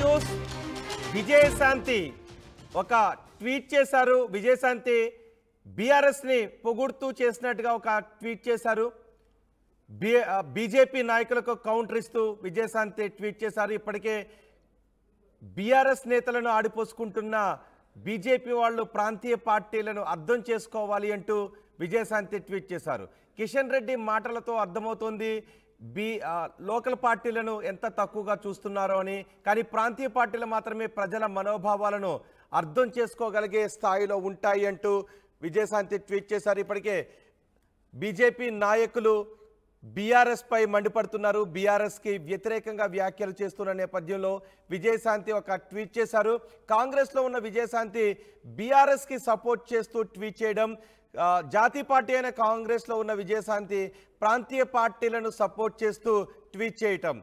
News. Vijayashanti ఒక tweet చేశారు. Vijayashanti BRS ని పొగుడుతూ చేసినట్టుగా ఒక ట్వీట్ చేశారు. బీజేపీ నాయకులకు కౌంటర్ ఇస్తూ విజయశాంతి ట్వీట్ చేశారు. ఇప్పటికే బీఆర్ఎస్ నేతలను ఆడిపోసుకుంటున్న బీజేపీ వాళ్ళు ప్రాంతీయ పార్టీలను అర్థం చేసుకోవాలి అంటూ విజయశాంతి ట్వీట్ చేశారు. కిషన్ రెడ్డి మాటలతో అర్థమవుతోంది లోకల్ పార్టీలను ఎంత తక్కువగా చూస్తున్నారో అని. కానీ ప్రాంతీయ పార్టీలు మాత్రమే ప్రజల మనోభావాలను అర్థం చేసుకోగలిగే స్థాయిలో ఉంటాయి అంటూ విజయశాంతి ట్వీట్ చేశారు. ఇప్పటికే బీజేపీ నాయకులు బీఆర్ఎస్ పై మండిపడుతున్నారు. బీఆర్ఎస్కి వ్యతిరేకంగా వ్యాఖ్యలు చేస్తున్న నేపథ్యంలో విజయశాంతి ఒక ట్వీట్ చేశారు. కాంగ్రెస్లో ఉన్న విజయశాంతి బీఆర్ఎస్కి సపోర్ట్ చేస్తూ ట్వీట్ చేయడం, జాతీయ పార్టీ అయిన కాంగ్రెస్లో ఉన్న విజయశాంతి ప్రాంతీయ పార్టీలను సపోర్ట్ చేస్తూ ట్వీట్ చేయటం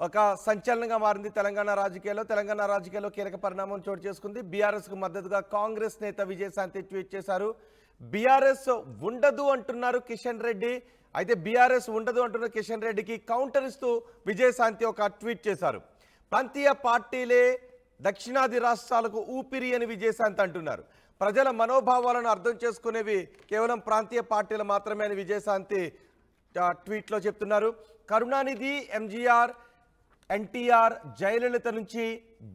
ఒక సంచలనంగా మారింది తెలంగాణ రాజకీయాల్లో. తెలంగాణ రాజకీయాల్లో కీలక పరిణామం చోటు చేసుకుంది. బీఆర్ఎస్కు మద్దతుగా కాంగ్రెస్ నేత విజయశాంతి ట్వీట్ చేశారు. బీఆర్ఎస్ ఉండదు అంటున్నారు కిషన్ రెడ్డి. అయితే బీఆర్ఎస్ ఉండదు అంటున్న కిషన్ రెడ్డికి కౌంటర్ ఇస్తూ విజయశాంతి ఒక ట్వీట్ చేశారు. ప్రాంతీయ పార్టీలే దక్షిణాది రాష్ట్రాలకు ఊపిరి అని విజయశాంతి అంటున్నారు. ప్రజల మనోభావాలను అర్థం చేసుకునేవి కేవలం ప్రాంతీయ పార్టీలు మాత్రమే అని విజయశాంతి ట్వీట్లో చెప్తున్నారు. కరుణానిధి, ఎంజీఆర్, ఎన్టీఆర్, జయలలిత నుంచి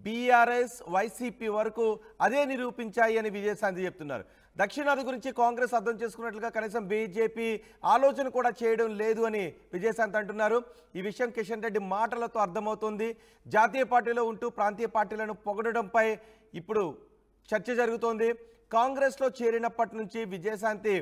బీఆర్ఎస్, వైసీపీ వరకు అదే నిరూపించాయి అని విజయశాంతి చెప్తున్నారు. దక్షిణాది గురించి కాంగ్రెస్ అర్థం చేసుకున్నట్లుగా కనీసం బీజేపీ ఆలోచన కూడా చేయడం లేదు అని విజయశాంతి అంటున్నారు. ఈ విషయం కిషన్ రెడ్డి మాటలతో అర్థమవుతుంది. జాతీయ పార్టీలో ఉంటూ ప్రాంతీయ పార్టీలను పొగడడంపై ఇప్పుడు చర్చ జరుగుతోంది. కాంగ్రెస్లో చేరినప్పటి నుంచి విజయశాంతి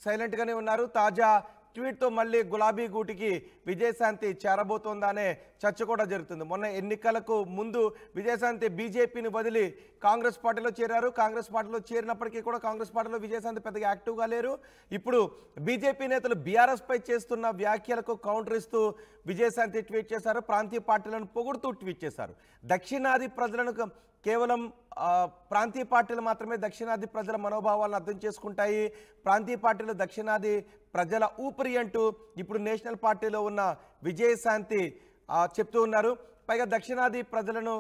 సైలెంట్గానే ఉన్నారు. తాజా ట్వీట్తో మళ్ళీ గులాబీ గూటికి విజయశాంతి చేరబోతోందనే చర్చ కూడా జరుగుతుంది. మొన్న ఎన్నికలకు ముందు విజయశాంతి బీజేపీని వదిలి కాంగ్రెస్ పార్టీలో చేరారు. కాంగ్రెస్ పార్టీలో చేరినప్పటికీ కూడా కాంగ్రెస్ పార్టీలో విజయశాంతి పెద్దగా యాక్టివ్గా లేరు. ఇప్పుడు బీజేపీ నేతలు బీఆర్ఎస్ పై చేస్తున్న వ్యాఖ్యలకు కౌంటర్ ఇస్తూ విజయశాంతి ట్వీట్ చేశారు. ప్రాంతీయ పార్టీలను పొగుడుతూ ట్వీట్ చేశారు. దక్షిణాది ప్రజలను కేవలం ప్రాంతీయ పార్టీలు మాత్రమే దక్షిణాది ప్రజల మనోభావాలను అర్థం చేసుకుంటాయి. ప్రాంతీయ పార్టీలు దక్షిణాది ప్రజల ఊపిరి అంటూ ఇప్పుడు నేషనల్ పార్టీలో ఉన్న విజయశాంతి చెప్తూ ఉన్నారు. పైగా దక్షిణాది ప్రజలను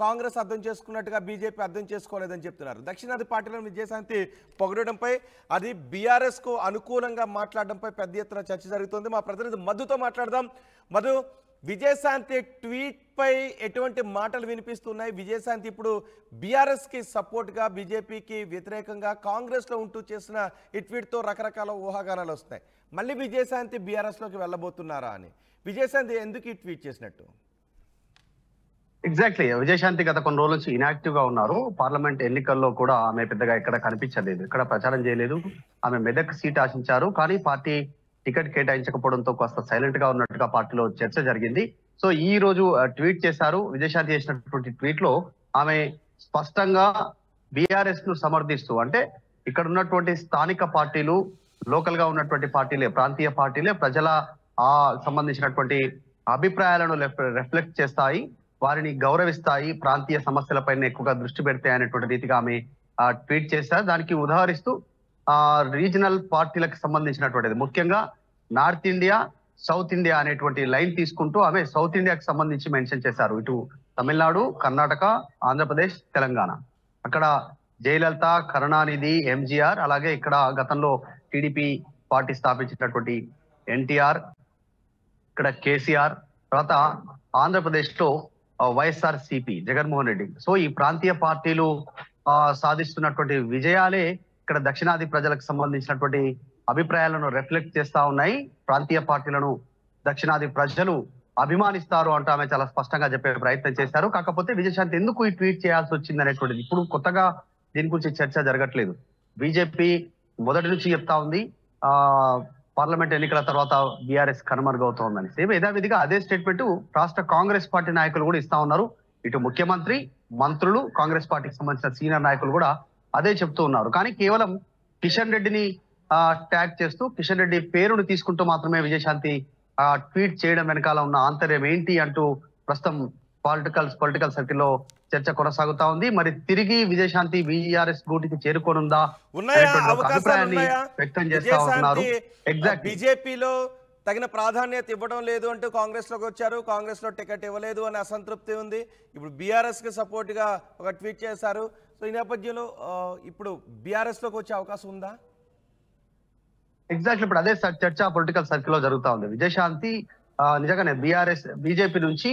కాంగ్రెస్ అర్థం చేసుకున్నట్టుగా బీజేపీ అర్థం చేసుకోలేదని చెప్తున్నారు. దక్షిణాది పార్టీలను విజయశాంతి పొగడడంపై, అది బీఆర్ఎస్కు అనుకూలంగా మాట్లాడడంపై పెద్ద ఎత్తున చర్చ జరుగుతుంది. మా ప్రతినిధి మధుతో మాట్లాడదాం. మధు, విజయశాంతి ట్వీట్ పై ఎటువంటి మాటలు వినిపిస్తున్నాయి? విజయశాంతి ఇప్పుడు బీఆర్ఎస్కి సపోర్ట్గా, బీజేపీకి వ్యతిరేకంగా కాంగ్రెస్లో ఉంటూ చేసిన ఈ ట్వీట్తో రకరకాల ఊహాగానాలు వస్తున్నాయి. మళ్ళీ విజయశాంతి బీఆర్ఎస్లోకి వెళ్ళబోతున్నారా అని. విజయశాంతి ఎందుకు ఈ ట్వీట్ చేసినట్టు? ఎగ్జాక్ట్లీ, విజయశాంతి గత కొన్ని రోజుల నుంచి ఇనాక్టివ్ గా ఉన్నారు. పార్లమెంట్ ఎన్నికల్లో కూడా ఆమె పెద్దగా ఎక్కడ కనిపించలేదు, ఎక్కడ ప్రచారం చేయలేదు. ఆమె మెదక్ సీట్ ఆశించారు, కానీ పార్టీ టికెట్ కేటాయించకపోవడంతో కాస్త సైలెంట్ గా ఉన్నట్టుగా పార్టీలో చర్చ జరిగింది. సో ఈ రోజు ట్వీట్ చేశారు. విజయశాంతి చేసినటువంటి ట్వీట్ లో ఆమె స్పష్టంగా బీఆర్ఎస్ ను సమర్థిస్తూ, అంటే ఇక్కడ ఉన్నటువంటి స్థానిక పార్టీలు, లోకల్ గా ఉన్నటువంటి పార్టీలే, ప్రాంతీయ పార్టీలే ప్రజల సంబంధించినటువంటి అభిప్రాయాలను రిఫ్లెక్ట్ చేస్తాయి, వారిని గౌరవిస్తాయి, ప్రాంతీయ సమస్యలపైన ఎక్కువగా దృష్టి పెడతాయి అనేటువంటి రీతిగా ఆమె ట్వీట్ చేశారు. దానికి ఉదాహరిస్తూ రీజనల్ పార్టీలకు సంబంధించినటువంటిది, ముఖ్యంగా నార్త్ ఇండియా, సౌత్ ఇండియా అనేటువంటి లైన్ తీసుకుంటూ ఆమె సౌత్ ఇండియాకి సంబంధించి మెన్షన్ చేశారు. ఇటు తమిళనాడు, కర్ణాటక, ఆంధ్రప్రదేశ్, తెలంగాణ, అక్కడ జయలలిత, కరుణానిధి, ఎంజీఆర్, అలాగే ఇక్కడ గతంలో టీడీపీ పార్టీ స్థాపించినటువంటి ఎన్టీఆర్, ఇక్కడ కేసీఆర్, తర్వాత ఆంధ్రప్రదేశ్ లో వైఎస్ఆర్ సిపి జగన్మోహన్ రెడ్డి. సో ఈ ప్రాంతీయ పార్టీలు సాధిస్తున్నటువంటి విజయాలే ఇక్కడ దక్షిణాది ప్రజలకు సంబంధించినటువంటి అభిప్రాయాలను రిఫ్లెక్ట్ చేస్తా ఉన్నాయి. ప్రాంతీయ పార్టీలను దక్షిణాది ప్రజలు అభిమానిస్తారు అంటూ ఆమె చాలా స్పష్టంగా చెప్పే ప్రయత్నం చేశారు. కాకపోతే విజయశాంతి ఎందుకు ఈ ట్వీట్ చేయాల్సి వచ్చింది అనేటువంటిది ఇప్పుడు కొత్తగా దీని గురించి చర్చ జరగట్లేదు. బీజేపీ మొదటి నుంచి చెప్తా ఉంది పార్లమెంట్ ఎన్నికల తర్వాత బీఆర్ఎస్ కనుమరుగవుతోందని. సేమ్ యథావిధిగా అదే స్టేట్మెంట్ రాష్ట్ర కాంగ్రెస్ పార్టీ నాయకులు కూడా ఇస్తా ఉన్నారు. ఇటు ముఖ్యమంత్రి, మంత్రులు, కాంగ్రెస్ పార్టీకి సంబంధించిన సీనియర్ నాయకులు కూడా అదే చెప్తూ ఉన్నారు. కానీ కేవలం కిషన్ రెడ్డిని ట్యాగ్ చేస్తూ, కిషన్ రెడ్డి పేరును తీసుకుంటూ మాత్రమే విజయశాంతి ట్వీట్ చేయడం వెనకాల ఉన్న ఆంతర్యం ఏంటి అంటూ ప్రస్తుతం పొలిటికల్ సర్కిల్లో చర్చ కొనసాగుతా ఉంది. మరి తిరిగి విజయశాంతి బీఆర్ఎస్ గూటికి చేరుకోనుందా అభిప్రాయాన్ని వ్యక్తం చేస్తా ఉన్నారు. బీజేపీలో తగిన ప్రాధాన్యత ఇవ్వడం లేదు అంటూ కాంగ్రెస్లోకి వచ్చారు. కాంగ్రెస్లో టికెట్ ఇవ్వలేదు అనే అసంతృప్తి ఉంది. ఇప్పుడు బీఆర్ఎస్కి సపోర్ట్గా ఒక ట్వీట్ చేశారు. సో ఈ నేపథ్యంలో ఇప్పుడు బీఆర్ఎస్లోకి వచ్చే అవకాశం ఉందా? ఎగ్జాక్ట్లీ ఇప్పుడు అదే చర్చ పొలిటికల్ సర్కిల్ లో జరుగుతా ఉంది. విజయశాంతి నిజంగానే బీజేపీ నుంచి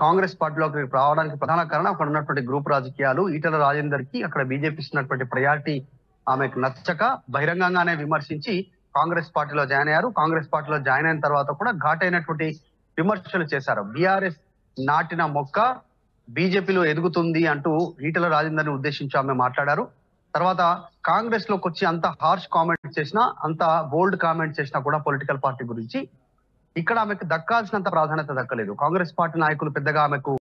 కాంగ్రెస్ పార్టీలోకి రావడానికి ప్రధాన కారణం అక్కడ ఉన్నటువంటి గ్రూప్ రాజకీయాలు. ఈటెల రాజేందర్ కి అక్కడ బీజేపీ ఇచ్చినటువంటి ప్రయారిటీ ఆమెకు నచ్చక బహిరంగంగానే విమర్శించి కాంగ్రెస్ పార్టీలో జాయిన్ అయ్యారు. కాంగ్రెస్ పార్టీలో జాయిన్ అయిన తర్వాత కూడా ఘాటైనటువంటి విమర్శలు చేశారు. బీఆర్ఎస్ నాటిన మొక్క బీజేపీలో ఎదుగుతుంది అంటూ ఈటెల రాజేందర్ ని ఉద్దేశించి ఆమె మాట్లాడారు. తర్వాత కాంగ్రెస్ లోకి వచ్చి అంత హార్ష్ కామెంట్ చేసినా, అంత బోల్డ్ కామెంట్ చేసినా కూడా పొలిటికల్ పార్టీ గురించి ఇక్కడ ఆమెకు దక్కాల్సినంత ప్రాధాన్యత దక్కలేదు. కాంగ్రెస్ పార్టీ నాయకులు పెద్దగా ఆమెకు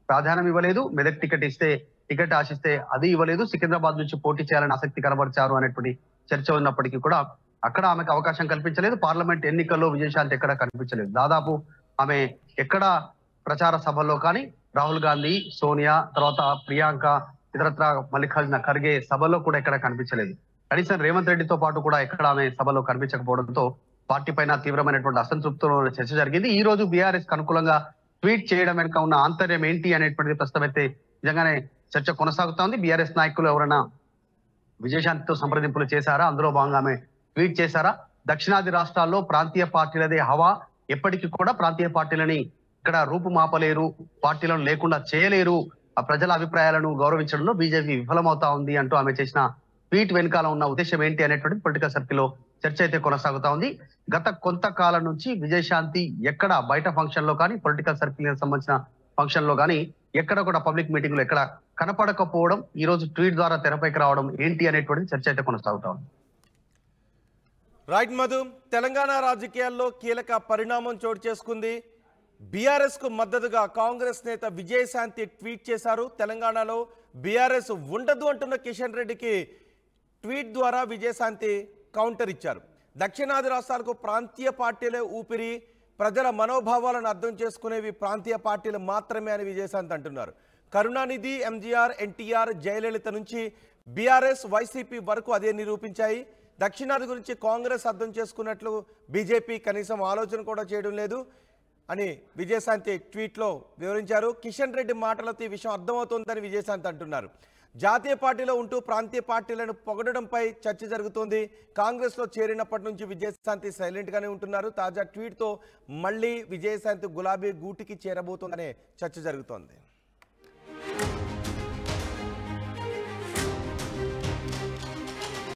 ప్రాధాన్యం ఇవ్వలేదు. మెదక్ టికెట్ ఆశిస్తే అది ఇవ్వలేదు. సికింద్రాబాద్ నుంచి పోటీ చేయాలని ఆసక్తి కనబరిచారు అనేటువంటి చర్చ ఉన్నప్పటికీ కూడా అక్కడ ఆమెకు అవకాశం కల్పించలేదు. పార్లమెంట్ ఎన్నికల్లో విజయశాంతి ఎక్కడ కనిపించలేదు. దాదాపు ఆమె ఎక్కడ ప్రచార సభల్లో కానీ రాహుల్ గాంధీ, సోనియా, తర్వాత ప్రియాంక, ఇతరత్ర మల్లికార్జున ఖర్గే సభలో కూడా ఎక్కడ కనిపించలేదు. కనీసం రేవంత్ రెడ్డితో పాటు కూడా ఎక్కడ ఆమె సభలో కనిపించకపోవడంతో పార్టీ పైన తీవ్రమైనటువంటి అసంతృప్తిలో చర్చ జరిగింది. ఈ రోజు బీఆర్ఎస్ కు అనుకూలంగా ట్వీట్ చేయడం వెనుక ఉన్న ఆంతర్యం ఏంటి అనేటువంటిది ప్రస్తుతం అయితే నిజంగానే చర్చ కొనసాగుతా ఉంది. బీఆర్ఎస్ నాయకులు ఎవరైనా విజయశాంతితో సంప్రదింపులు చేశారా, అందులో భాగంగా ఆమె ట్వీట్ చేశారా? దక్షిణాది రాష్ట్రాల్లో ప్రాంతీయ పార్టీలదే హవా, ఎప్పటికీ కూడా ప్రాంతీయ పార్టీలని ఇక్కడ రూపుమాపలేరు, పార్టీలను లేకుండా చేయలేరు, ఆ ప్రజల అభిప్రాయాలను గౌరవించడంలో బీజేపీ విఫలమవుతా ఉంది అంటూ ఆమె చేసిన ట్వీట్ వెనకాల ఉన్న ఉద్దేశం ఏంటి అనేటువంటి పొలిటికల్ సర్కిల్లో చర్చ అయితే కొనసాగుతా ఉంది. గత కొంతకాలం నుంచి విజయశాంతి ఎక్కడ బయట ఫంక్షన్ లో కానీ, పొలిటికల్ సర్కిల్ సంబంధించిన ఫంక్షన్ లో కానీ ఎక్కడ కూడా పబ్లిక్ మీటింగ్ లో ఎక్కడ కనపడకపోవడం, ఈ రోజు ట్వీట్ ద్వారా తెరపైకి రావడం ఏంటి అనేటువంటి చర్చ అయితే కొనసాగుతా ఉంది. రైట్ మధు, తెలంగాణ రాజకీయాల్లో కీలక పరిణామం చోటు చేసుకుంది. బీఆర్ఎస్ కు మద్దతుగా కాంగ్రెస్ నేత విజయశాంతి ట్వీట్ చేశారు. తెలంగాణలో బీఆర్ఎస్ ఉండదు అంటున్న కిషన్ రెడ్డికి ట్వీట్ ద్వారా విజయశాంతి కౌంటర్ ఇచ్చారు. దక్షిణాది రాష్ట్రాలకు ప్రాంతీయ పార్టీలే ఊపిరి, ప్రజల మనోభావాలను అర్థం చేసుకునేవి ప్రాంతీయ పార్టీలు మాత్రమే అని విజయశాంతి అంటున్నారు. కరుణానిధి, ఎంజీఆర్, ఎన్టీఆర్, జయలలిత నుంచి బీఆర్ఎస్, వైసీపీ వరకు అదే నిరూపించాయి. దక్షిణాది గురించి కాంగ్రెస్ అర్థం చేసుకున్నట్లు బీజేపీ కనీసం ఆలోచన కూడా చేయడం లేదు అని విజయశాంతి ట్వీట్లో వివరించారు. కిషన్ రెడ్డి మాటలతో ఈ విషయం అర్థమవుతోందని విజయశాంతి అంటున్నారు. జాతీయ పార్టీలో ఉంటూ ప్రాంతీయ పార్టీలను పొగడడంపై చర్చ జరుగుతోంది. కాంగ్రెస్లో చేరినప్పటి నుంచి విజయశాంతి సైలెంట్గానే ఉంటున్నారు. తాజా ట్వీట్తో మళ్ళీ విజయశాంతి గులాబీ గూటికి చేరబోతోందనే చర్చ జరుగుతోంది.